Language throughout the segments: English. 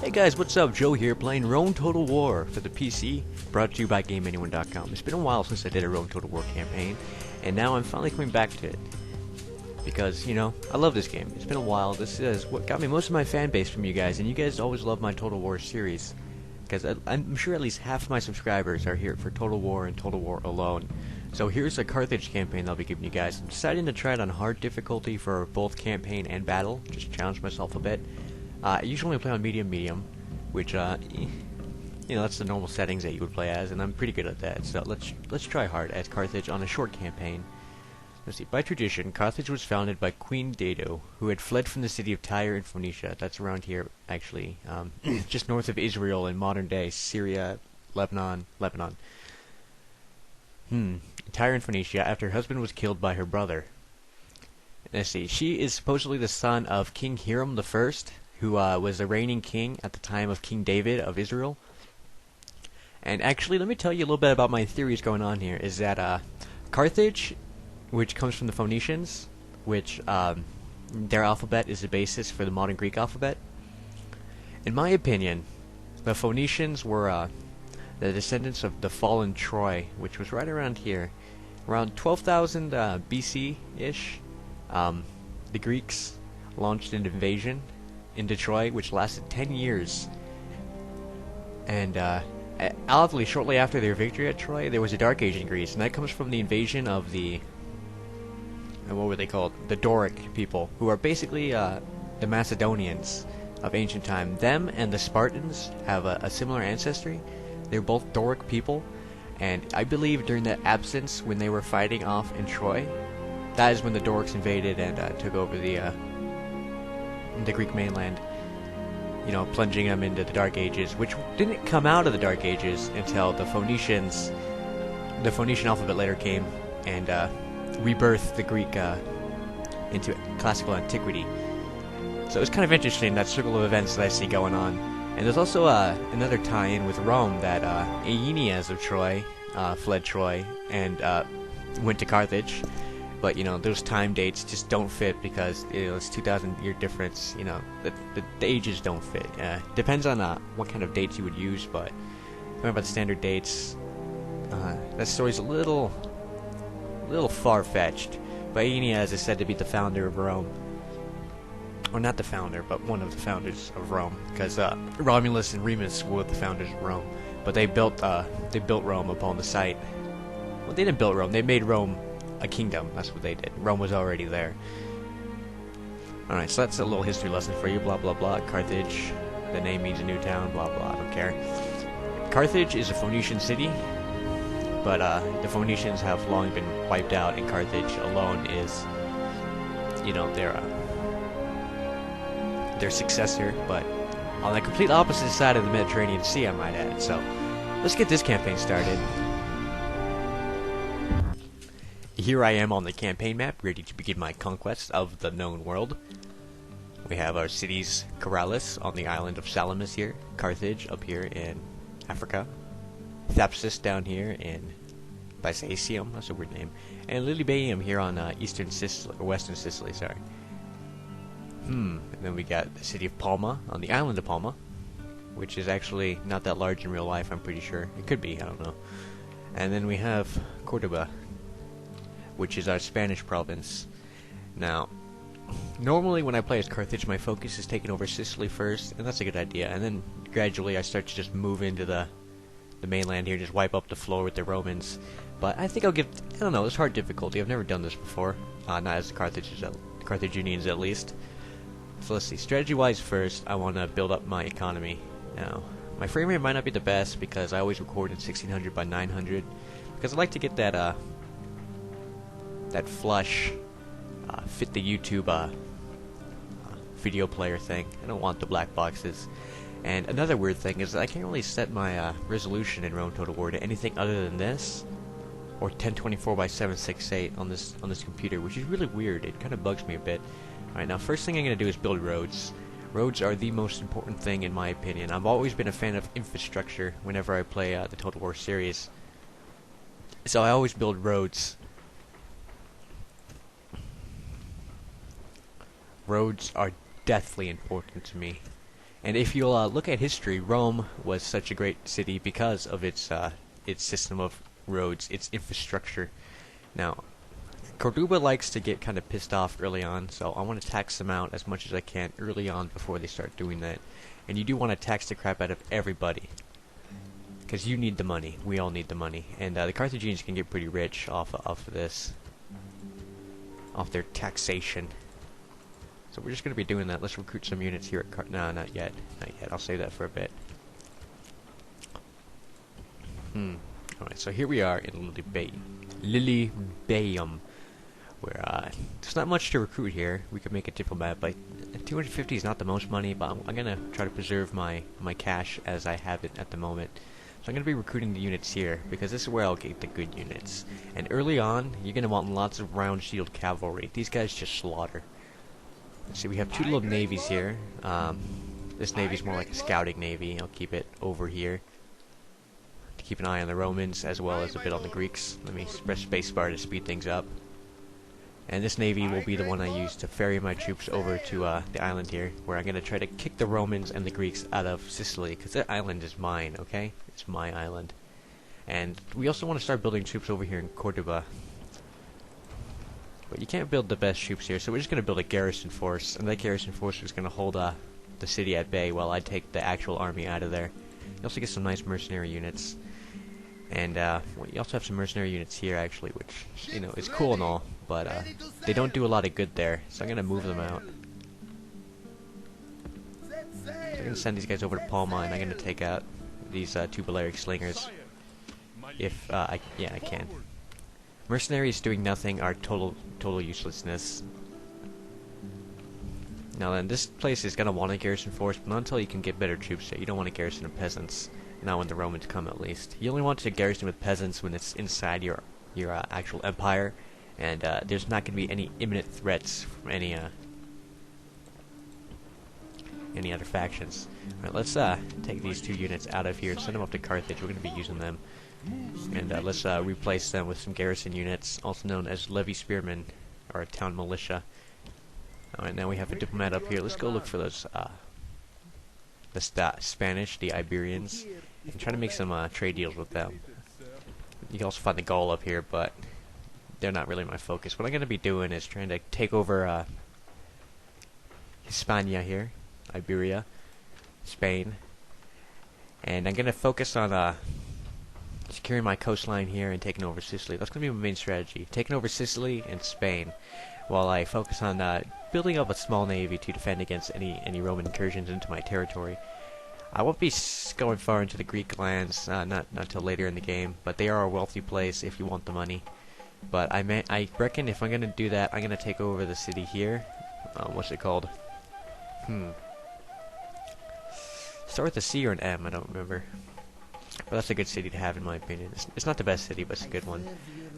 Hey guys, what's up? Joe here playing Rome Total War for the PC, brought to you by GameAnyone.com. It's been a while since I did a Rome Total War campaign, and now I'm finally coming back to it. Because, you know, I love this game. It's been a while. This is what got me most of my fan base from you guys, and you guys always love my Total War series. Because I'm sure at least half of my subscribers are here for Total War and Total War alone. So here's a Carthage campaign I'll be giving you guys. I'm deciding to try it on hard difficulty for both campaign and battle, just challenge myself a bit. I usually play on medium, which, you know, that's the normal settings that you would play as, and I'm pretty good at that. So let's try hard as Carthage on a short campaign. Let's see. By tradition, Carthage was founded by Queen Dado, who had fled from the city of Tyre in Phoenicia. That's around here, actually, just north of Israel in modern-day Syria, Lebanon. Tyre in Phoenicia, after her husband was killed by her brother. Let's see. She is supposedly the son of King Hiram I, who was the reigning king at the time of King David of Israel. And actually, let me tell you a little bit about my theories going on here, is that Carthage, which comes from the Phoenicians, which their alphabet is the basis for the modern Greek alphabet. In my opinion, the Phoenicians were the descendants of the fallen Troy, which was right around here. Around 12,000 BC-ish, the Greeks launched an invasion into Troy, which lasted 10 years. And oddly, shortly after their victory at Troy, there was a Dark Age in Greece, and that comes from the invasion of the, what were they called? The Doric people, who are basically the Macedonians of ancient time. Them and the Spartans have a similar ancestry. They're both Doric people, and I believe during that absence, when they were fighting off in Troy, that is when the Dorics invaded and took over the Greek mainland, you know, plunging them into the Dark Ages, which didn't come out of the Dark Ages until the Phoenician alphabet later came and rebirthed the Greek into classical antiquity. So it's kind of interesting, that circle of events that I see going on. And there's also another tie-in with Rome, that Aeneas of Troy fled Troy and went to Carthage. But, you know, those time dates just don't fit because, you know, it's 2,000-year difference. You know, the ages don't fit. Depends on what kind of dates you would use, but talking about the standard dates, that story's a little far-fetched. But Aeneas is said to be the founder of Rome. Or not the founder, but one of the founders of Rome, because Romulus and Remus were the founders of Rome. But they built Rome upon the site. Well, they didn't build Rome. They made Rome a kingdom. That's what they did. Rome was already there. Alright, so that's a little history lesson for you. Blah, blah, blah. Carthage. The name means a new town. Blah, blah. I don't care. Carthage is a Phoenician city, but the Phoenicians have long been wiped out, and Carthage alone is, you know, their successor, but on the complete opposite side of the Mediterranean Sea, I might add. So, let's get this campaign started. Here I am on the campaign map, ready to begin my conquest of the known world. We have our cities Corrales on the island of Salamis here, Carthage up here in Africa, Thapsus down here in Byzantium, that's a weird name, and Lilybaeum here on eastern Sicily, or western Sicily, sorry. And then we got the city of Palma on the island of Palma, which is actually not that large in real life, I'm pretty sure. It could be, I don't know. And then we have Cordoba, which is our Spanish province. Now, normally when I play as Carthage, my focus is taking over Sicily first, and that's a good idea. And then gradually I start to just move into the mainland here, just wipe up the floor with the Romans. But I think I'll give, I don't know, it's hard difficulty. I've never done this before, not as the Carthaginians at least. So let's see, strategy-wise first, I want to build up my economy. Now, my frame rate might not be the best because I always record in 1600 by 900, because I like to get that flush, fit the YouTube video player thing. I don't want the black boxes. And another weird thing is that I can't really set my resolution in Rome Total War to anything other than this, or 1024 by 768 on this computer, which is really weird. It kind of bugs me a bit. Alright, now first thing I'm going to do is build roads. Roads are the most important thing in my opinion. I've always been a fan of infrastructure whenever I play the Total War series. So I always build roads. Roads are deathly important to me. And if you'll look at history, Rome was such a great city because of its system of roads, its infrastructure. Now, Cordoba likes to get kind of pissed off early on, so I want to tax them out as much as I can early on before they start doing that. And you do want to tax the crap out of everybody, because you need the money. We all need the money, and the Carthaginians can get pretty rich off of this, off their taxation. So we're just going to be doing that. Let's recruit some units here at no, not yet. Not yet. I'll save that for a bit. Alright, so here we are in Lilybaeum, where there's not much to recruit here. We could make a diplomat, but 250 is not the most money, but I'm going to try to preserve my cash as I have it at the moment. So I'm going to be recruiting the units here, because this is where I'll get the good units. And early on, you're going to want lots of round shield cavalry. These guys just slaughter. See, we have two little navies here. This navy's more like a scouting navy. I'll keep it over here to keep an eye on the Romans as well as a bit on the Greeks. Let me press spacebar to speed things up. And this navy will be the one I use to ferry my troops over to the island here, where I'm going to try to kick the Romans and the Greeks out of Sicily, because that island is mine, okay? It's my island. And we also want to start building troops over here in Cordoba. But you can't build the best troops here, so we're just going to build a garrison force, and that garrison force is going to hold the city at bay while I take the actual army out of there. You also get some nice mercenary units. And well, you also have some mercenary units here, actually, which, you know, is cool and all, but they don't do a lot of good there, so I'm going to move them out. So I'm going to send these guys over to Palma, and I'm going to take out these two Balearic slingers. If, I can. Mercenaries doing nothing are total uselessness. Now then, this place is going to want a garrison force, but not until you can get better troops there. You don't want a garrison of peasants. Not when the Romans come, at least. You only want to garrison with peasants when it's inside your actual empire, and there's not going to be any imminent threats from any other factions. Alright, let's take these two units out of here and send them up to Carthage. We're going to be using them. And let's replace them with some garrison units, also known as levy spearmen, or town militia. Alright, now we have a diplomat up here. Let's go look for those the Spanish, the Iberians, and try to make some trade deals with them. You can also find the Gaul up here, but they're not really my focus. What I'm going to be doing is trying to take over Hispania here, Iberia, Spain, and I'm going to focus on securing my coastline here and taking over Sicily. That's going to be my main strategy, taking over Sicily and Spain, while I focus on building up a small navy to defend against any Roman incursions into my territory. I won't be going far into the Greek lands, not till later in the game, but they are a wealthy place if you want the money. But I reckon if I'm going to do that, I'm going to take over the city here. What's it called? Start with a C or an M, I don't remember. But that's a good city to have in my opinion. It's not the best city, but it's a good one.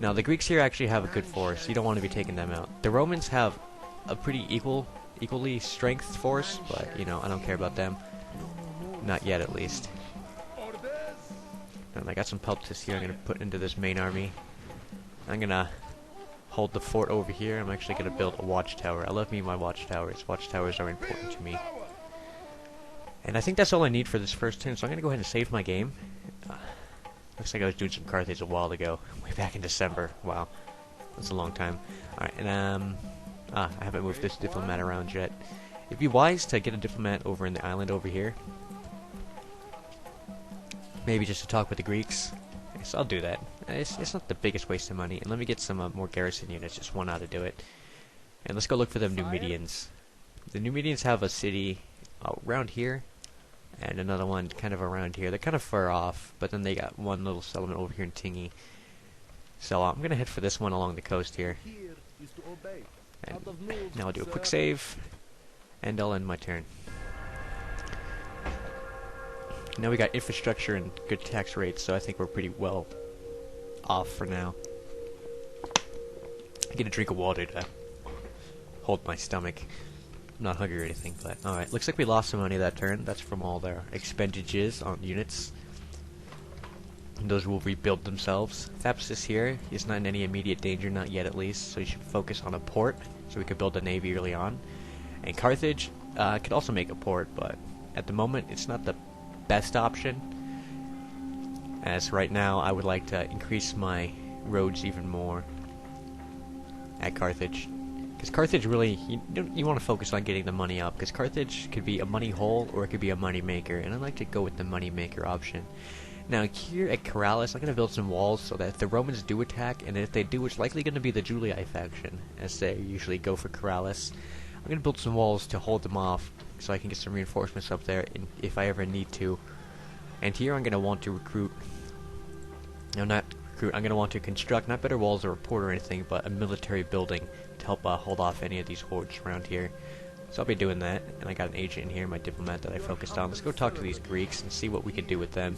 Now, the Greeks here actually have a good force. You don't want to be taking them out. The Romans have a pretty equally strength force, but, you know, I don't care about them. Not yet, at least. And I got some peltis here I'm going to put into this main army. I'm going to hold the fort over here. I'm actually going to build a watchtower. I love me my watchtowers. Watchtowers are important to me. And I think that's all I need for this first turn, so I'm going to go ahead and save my game. Looks like I was doing some Carthage a while ago. Way back in December. Wow. That's a long time. Alright, and I haven't moved this diplomat around yet. It'd be wise to get a diplomat over in the island over here. Maybe just to talk with the Greeks. Yes, I'll do that. It's not the biggest waste of money. And let me get some more garrison units. Just one out to do it. And let's go look for them Numidians. The Numidians have a city around here. And another one kind of around here. They're kind of far off, but then they got one little settlement over here in Tingy. So I'm going to head for this one along the coast here. And now I'll do a quick save, and I'll end my turn. Now we got infrastructure and good tax rates, so I think we're pretty well off for now. I get a drink of water to hold my stomach. I'm not hungry or anything, but alright. Looks like we lost some money that turn. That's from all their expenditures on units. And those will rebuild themselves. Thapsus here is not in any immediate danger, not yet at least, so you should focus on a port, so we could build a navy early on. And Carthage could also make a port, but at the moment it's not the best option, as right now I would like to increase my roads even more at Carthage. Because Carthage really, you want to focus on getting the money up, because Carthage could be a money hole or it could be a money maker, and I like to go with the money maker option. Now here at Corrales, I'm going to build some walls so that if the Romans do attack, and if they do, it's likely going to be the Julii faction, as they usually go for Corrales. I'm going to build some walls to hold them off, so I can get some reinforcements up there if I ever need to. And here I'm going to want to recruit, no, not recruit, I'm going to want to construct not better walls or a port or anything, but a military building to help hold off any of these hordes around here. So I'll be doing that, and I got an agent in here, my diplomat that I focused on. Let's go talk to these Greeks and see what we can do with them.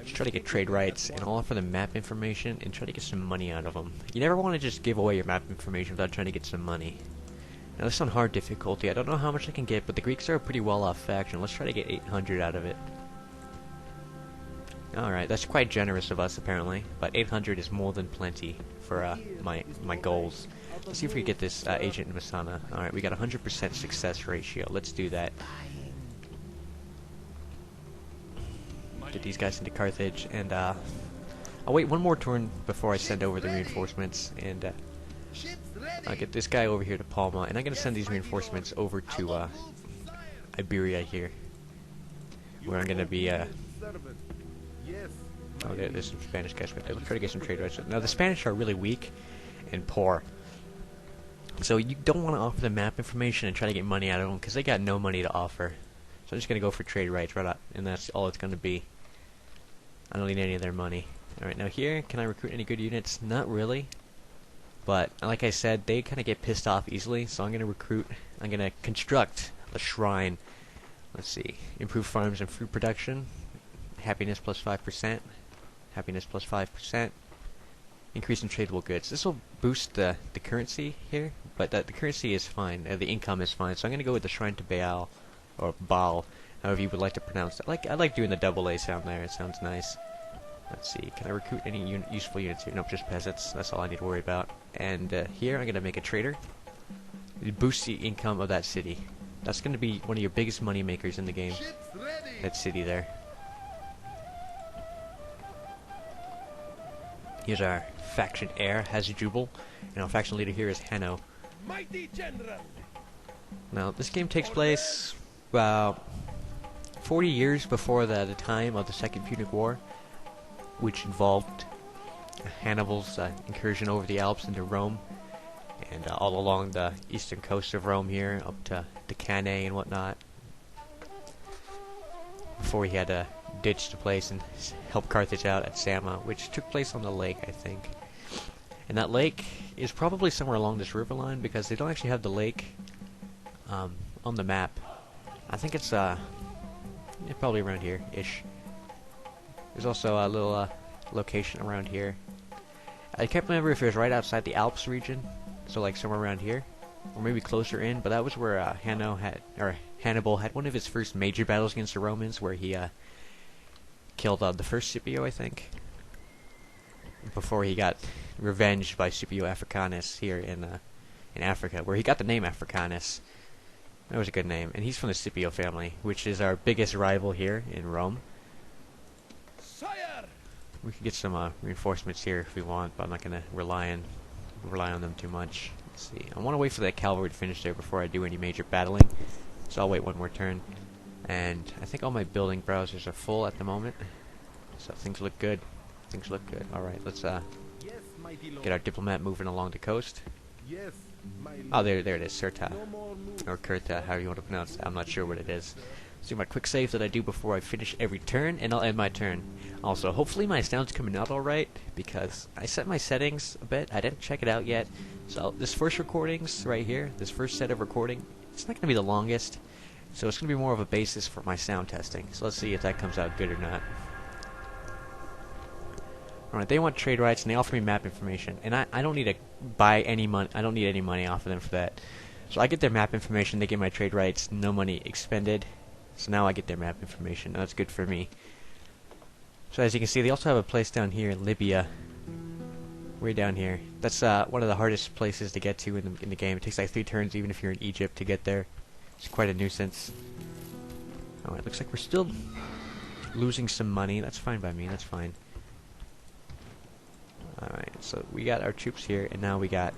Just try to get trade rights, and I'll offer them map information and try to get some money out of them. You never want to just give away your map information without trying to get some money. Now this is on hard difficulty. I don't know how much I can get, but the Greeks are a pretty well-off faction. Let's try to get 800 out of it. Alright, that's quite generous of us apparently, but 800 is more than plenty for my goals. Let's see if we can get this agent in Messana. Alright, we got 100% success ratio. Let's do that. Get these guys into Carthage, and I'll wait one more turn before I send over the reinforcements, and I'll get this guy over here to Palma, and I'm going to send these reinforcements over to Iberia here, where I'm going to be oh, there's some Spanish guys right there. Let's try to get some trade rights. Now the Spanish are really weak and poor, so you don't want to offer them map information and try to get money out of them, because they got no money to offer. So I'm just going to go for trade rights right up, and that's all it's going to be. I don't need any of their money. Alright, now here, can I recruit any good units? Not really. But, like I said, they kind of get pissed off easily, so I'm going to recruit, I'm going to construct a shrine. Let's see, improve farms and fruit production, happiness plus 5%, happiness plus 5%, increase in tradable goods. This will boost the currency here, but the currency is fine, the income is fine, so I'm going to go with the shrine to Baal, or Baal, however you would like to pronounce it. I like doing the double A sound there, it sounds nice. Let's see, can I recruit any useful units here? Nope, just peasants, that's all I need to worry about. And here I'm going to make a trader. It boosts the income of that city. That's going to be one of your biggest money makers in the game. That city there. Here's our faction heir, Hazjubal, and our faction leader here is Hanno. Now, this game takes place about 40 years before the time of the Second Punic War, which involved Hannibal's incursion over the Alps into Rome, and all along the eastern coast of Rome here, up to Cannae and whatnot, before he had to ditch the place and help Carthage out at Sama, which took place on the lake, I think. And that lake is probably somewhere along this river line, because they don't actually have the lake on the map. I think it's probably around here-ish. There's also a little location around here. I can't remember if it was right outside the Alps region, so like somewhere around here, or maybe closer in. But that was where Hannibal had one of his first major battles against the Romans, where he killed the first Scipio, I think, before he got revenged by Scipio Africanus here in Africa, where he got the name Africanus. That was a good name, and he's from the Scipio family, which is our biggest rival here in Rome. We can get some reinforcements here if we want, but I'm not going to rely on them too much. Let's see. I want to wait for that cavalry to finish there before I do any major battling, so I'll wait one more turn. And I think all my building browsers are full at the moment, so things look good. Things look good. All right, let's get our diplomat moving along the coast. Oh, there it is, Sirta, or Kurta, however you want to pronounce it. I'm not sure what it is. Let's do my quick save that I do before I finish every turn, and I'll end my turn. Also, hopefully my sound's coming out alright, because I set my settings a bit. I didn't check it out yet. So this first recordings right here, this first set of recording, it's not going to be the longest, so it's going to be more of a basis for my sound testing. So let's see if that comes out good or not. Alright, they want trade rights, and they offer me map information, and I don't need to buy any money. I don't need any money off of them for that. So I get their map information, they get my trade rights, no money expended. So now I get their map information. That's good for me. So as you can see, they also have a place down here in Libya, way down here. That's one of the hardest places to get to in the game. It takes like 3 turns, even if you're in Egypt, to get there. It's quite a nuisance. Alright, looks like we're still losing some money. That's fine by me, that's fine. Alright, so we got our troops here, and now we got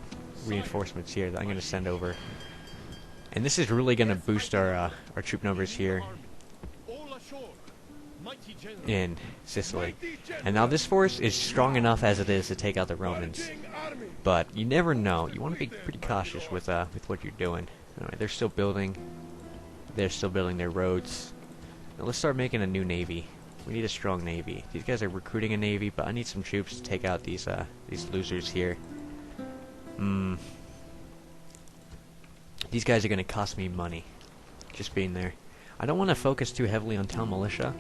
reinforcements here that I'm going to send over. And this is really going to boost our troop numbers here in Sicily. And now this force is strong enough as it is to take out the Romans. But you never know. You want to be pretty cautious with what you're doing. Alright, they're still building. They're still building their roads. Now let's start making a new navy. We need a strong navy. These guys are recruiting a navy, but I need some troops to take out these losers here. These guys are going to cost me money, just being there. I don't want to focus too heavily on town militia,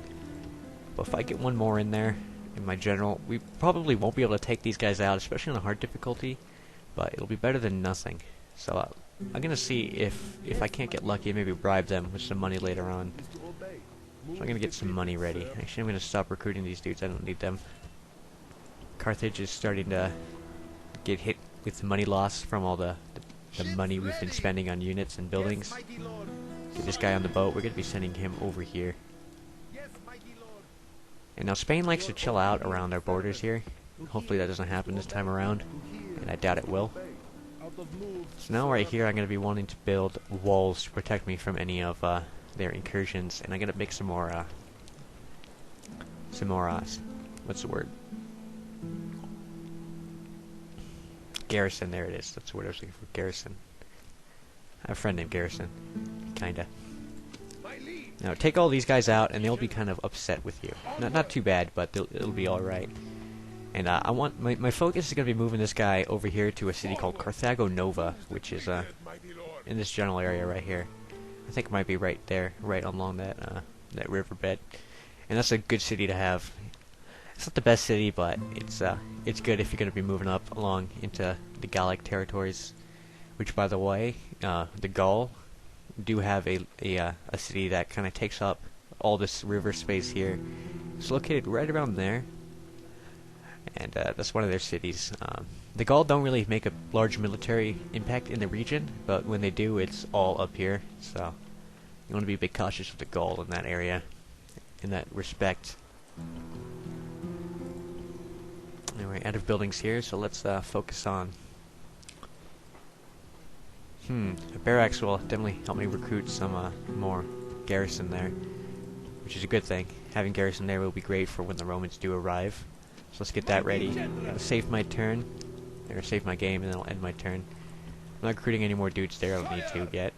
but if I get one more in there, in my general, we probably won't be able to take these guys out, especially on a hard difficulty, but it'll be better than nothing. So I'm going to see if I can't get lucky and maybe bribe them with some money later on. So I'm going to get some money ready. Actually, I'm going to stop recruiting these dudes. I don't need them. Carthage is starting to get hit with the money loss from all the money we've been spending on units and buildings. Get this guy on the boat. We're going to be sending him over here. And now Spain likes to chill out around our borders here. Hopefully that doesn't happen this time around, and I doubt it will. So now right here I'm going to be wanting to build walls to protect me from any of their incursions, and I'm going to make some more, what's the word? Garrison, there it is. That's the word I was looking for, garrison. I have a friend named Garrison. Kinda. Now, take all these guys out, and they'll be kind of upset with you. Not too bad, but it'll be alright. And I want my focus is going to be moving this guy over here to a city called Carthago Nova, which is in this general area right here. I think it might be right there, right along that riverbed. And that's a good city to have. It's not the best city, but it's good if you're going to be moving up along into the Gallic territories. Which, by the way, the Gaul do have a city that kind of takes up all this river space here. It's located right around there, and that's one of their cities. The Gaul don't really make a large military impact in the region, but when they do, it's all up here. So you want to be a bit cautious with the Gaul in that area, in that respect. Anyway, out of buildings here, so let's focus on. Barracks will definitely help me recruit some more garrison there, which is a good thing. Having garrison there will be great for when the Romans do arrive. So let's get that ready. Save my turn, or save my game, and then I'll end my turn. I'm not recruiting any more dudes there. I don't need to yet.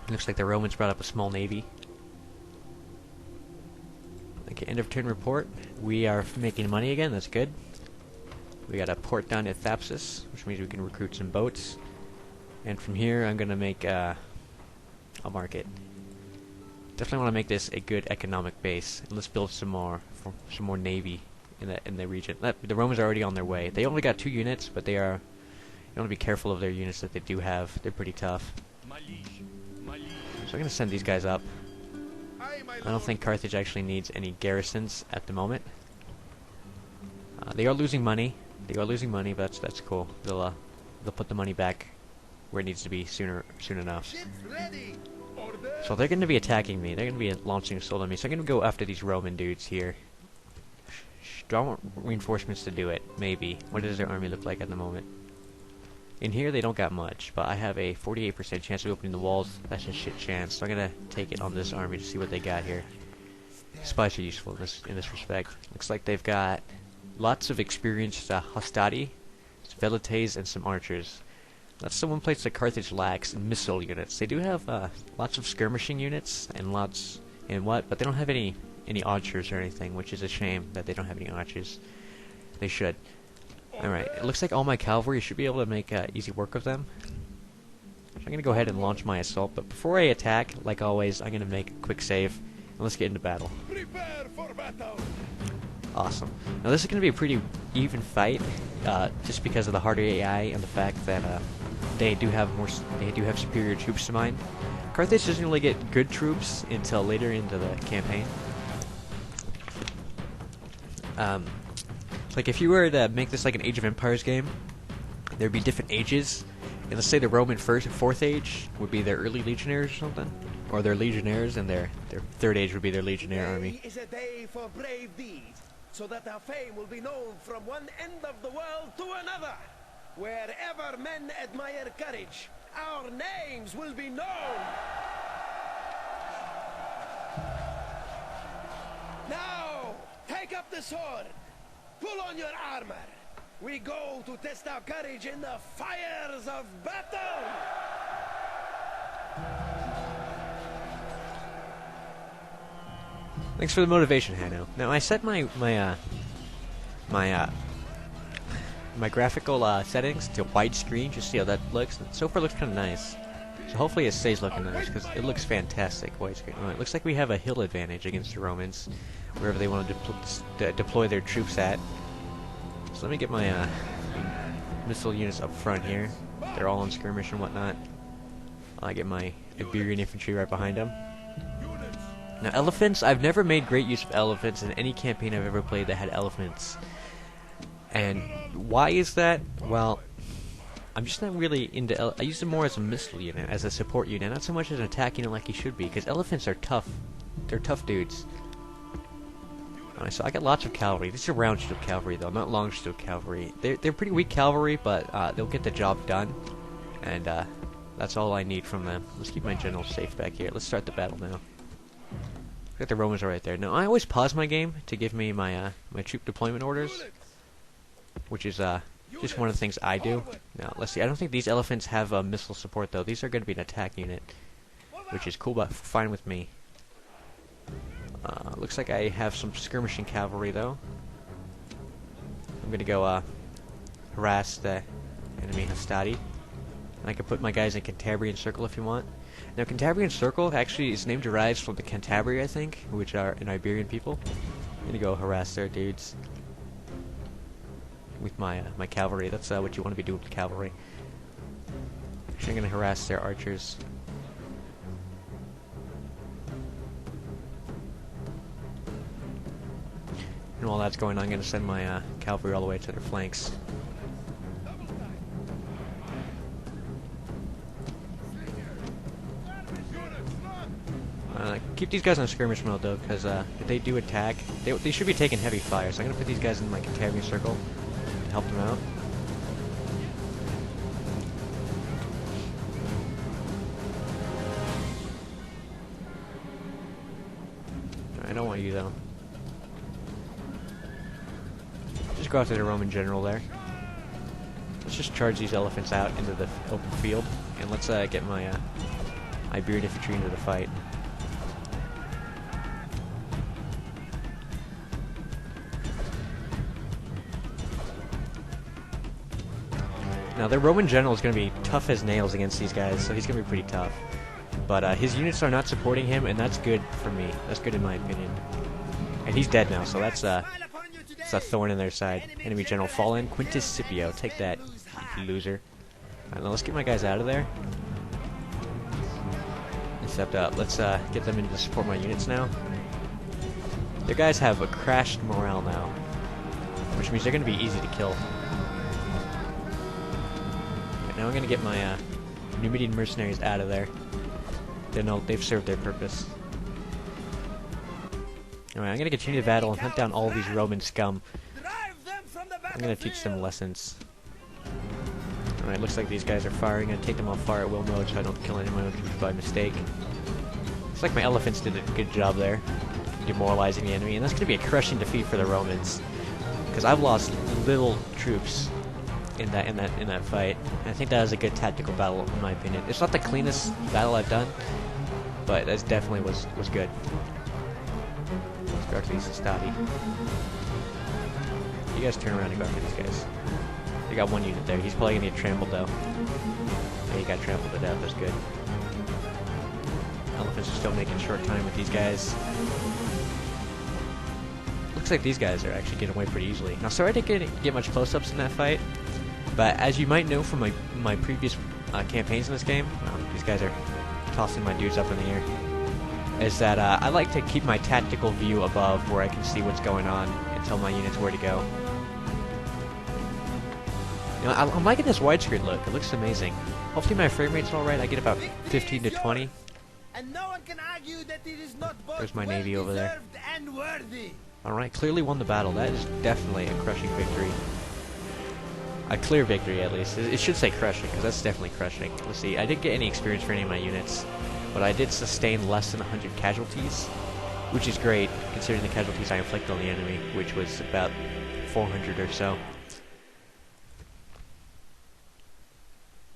Looks like the Romans brought up a small navy. Okay, end of turn report. We are making money again. That's good. We got a port down at Thapsus, which means we can recruit some boats. And from here, I'm gonna make a market. Definitely want to make this a good economic base. And let's build some more navy in the region. The Romans are already on their way. They only got 2 units, but they are. You want to be careful of their units that they do have. They're pretty tough. So I'm gonna send these guys up. I don't think Carthage actually needs any garrisons at the moment. They are losing money. But that's cool. They'll put the money back where it needs to be soon enough. So they're going to be attacking me. They're going to be launching assault on me. So I'm going to go after these Roman dudes here. Do I want reinforcements to do it? Maybe. What does their army look like at the moment? In here they don't got much, but I have a 48% chance of opening the walls. That's a shit chance. So I'm going to take it on this army to see what they got here. Spies are useful in this respect. Looks like they've got lots of experienced hostati, velites, and some archers. That's the one place that Carthage lacks in missile units. They do have lots of skirmishing units and but they don't have any archers or anything, which is a shame that they don't have any archers. They should. Alright, it looks like all my cavalry should be able to make easy work of them. So I'm going to go ahead and launch my assault, but before I attack, like always, I'm going to make a quick save, and let's get into battle. Prepare for battle. Awesome. Now this is going to be a pretty even fight, just because of the harder AI and the fact that they do have superior troops to mine. Carthage doesn't really get good troops until later into the campaign. Like if you were to make this like an Age of Empires game, there'd be different ages, And let's say the Roman fourth age would be their early legionnaires or something, or their legionnaires, and their third age would be their legionnaire army. Today is a day for brave deeds, so that our fame will be known from one end of the world to another. Wherever men admire courage, our names will be known. Now, take up the sword, pull on your armor. We go to test our courage in the fires of battle. Thanks for the motivation, Hanno. Now I set my graphical settings to widescreen, just see how that looks. So far, it looks kind of nice. So hopefully, it stays looking nice because it looks fantastic widescreen. It looks like we have a hill advantage against the Romans, wherever they want to deploy their troops at. So let me get my missile units up front here. They're all on skirmish and whatnot. I get my Iberian infantry right behind them. Now elephants, I've never made great use of elephants in any campaign I've ever played that had elephants. And why is that? Well, I'm just not really into I use them more as a missile unit, as a support unit, not so much as an attack unit like you should be, because elephants are tough. They're tough dudes. Alright, so I got lots of cavalry. These are round shield cavalry though, not long shield cavalry. They're pretty weak cavalry, but they'll get the job done. And that's all I need from them. Let's keep my generals safe back here. Let's start the battle now. Got the Romans are right there. Now I always pause my game to give me my my troop deployment orders, which is just one of the things I do. Now let's see. I don't think these elephants have missile support though. These are going to be an attack unit, which is cool, but fine with me. Looks like I have some skirmishing cavalry though. I'm going to go harass the enemy Hastati. And I can put my guys in Cantabrian Circle if you want. Now, Cantabrian Circle actually its name derives from the Cantabri, I think, which are an Iberian people. I'm gonna go harass their dudes with my my cavalry. That's what you want to be doing with cavalry. Actually, I'm gonna harass their archers. And while that's going on, I'm gonna send my cavalry all the way to their flanks. Keep these guys on skirmish mode though, because if they do attack, they should be taking heavy fire. So I'm gonna put these guys in my Cantabrian circle to help them out. I don't want you though. Just go after the Roman general there. Let's just charge these elephants out into the open field, and let's get my Iberian infantry into the fight. Now, the Roman general is going to be tough as nails against these guys, so he's going to be pretty tough. But his units are not supporting him, and that's good for me. That's good in my opinion. And he's dead now, so that's a thorn in their side. Enemy general fallen. Quintus Scipio, take that, you loser. Alright, now let's get my guys out of there. Except, let's get them in to support my units now. Their guys have a crashed morale now, which means they're going to be easy to kill. Now I'm going to get my Numidian mercenaries out of there. They've served their purpose. Alright, I'm going to continue the battle and hunt down all these Roman scum. I'm going to teach them lessons. Alright, looks like these guys are firing. I'm going to take them off fire at will mode so I don't kill anyone by mistake. Looks like my elephants did a good job there, demoralizing the enemy. And that's going to be a crushing defeat for the Romans, because I've lost little troops in that fight. And I think that was a good tactical battle in my opinion. It's not the cleanest battle I've done, but that definitely was good. Let's go after these Hastati. You guys turn around and go after these guys. They got one unit there. He's probably gonna get trampled though. Yeah, he got trampled to death. That's good. Elephants are still making short time with these guys. Looks like these guys are actually getting away pretty easily. Now, sorry I didn't get much close-ups in that fight, but as you might know from my previous campaigns in this game, these guys are tossing my dudes up in the air, is that I like to keep my tactical view above where I can see what's going on and tell my units where to go. You know, I'm liking this widescreen look. It looks amazing. Hopefully my frame rate's alright. I get about 15 to 20. And no one can argue that it is not both There's my navy over there. and worthy. Alright, clearly won the battle. That is definitely a crushing victory. A clear victory, at least. It should say crushing, because that's definitely crushing. Let's see, I didn't get any experience for any of my units, but I did sustain less than 100 casualties, which is great, considering the casualties I inflicted on the enemy, which was about 400 or so.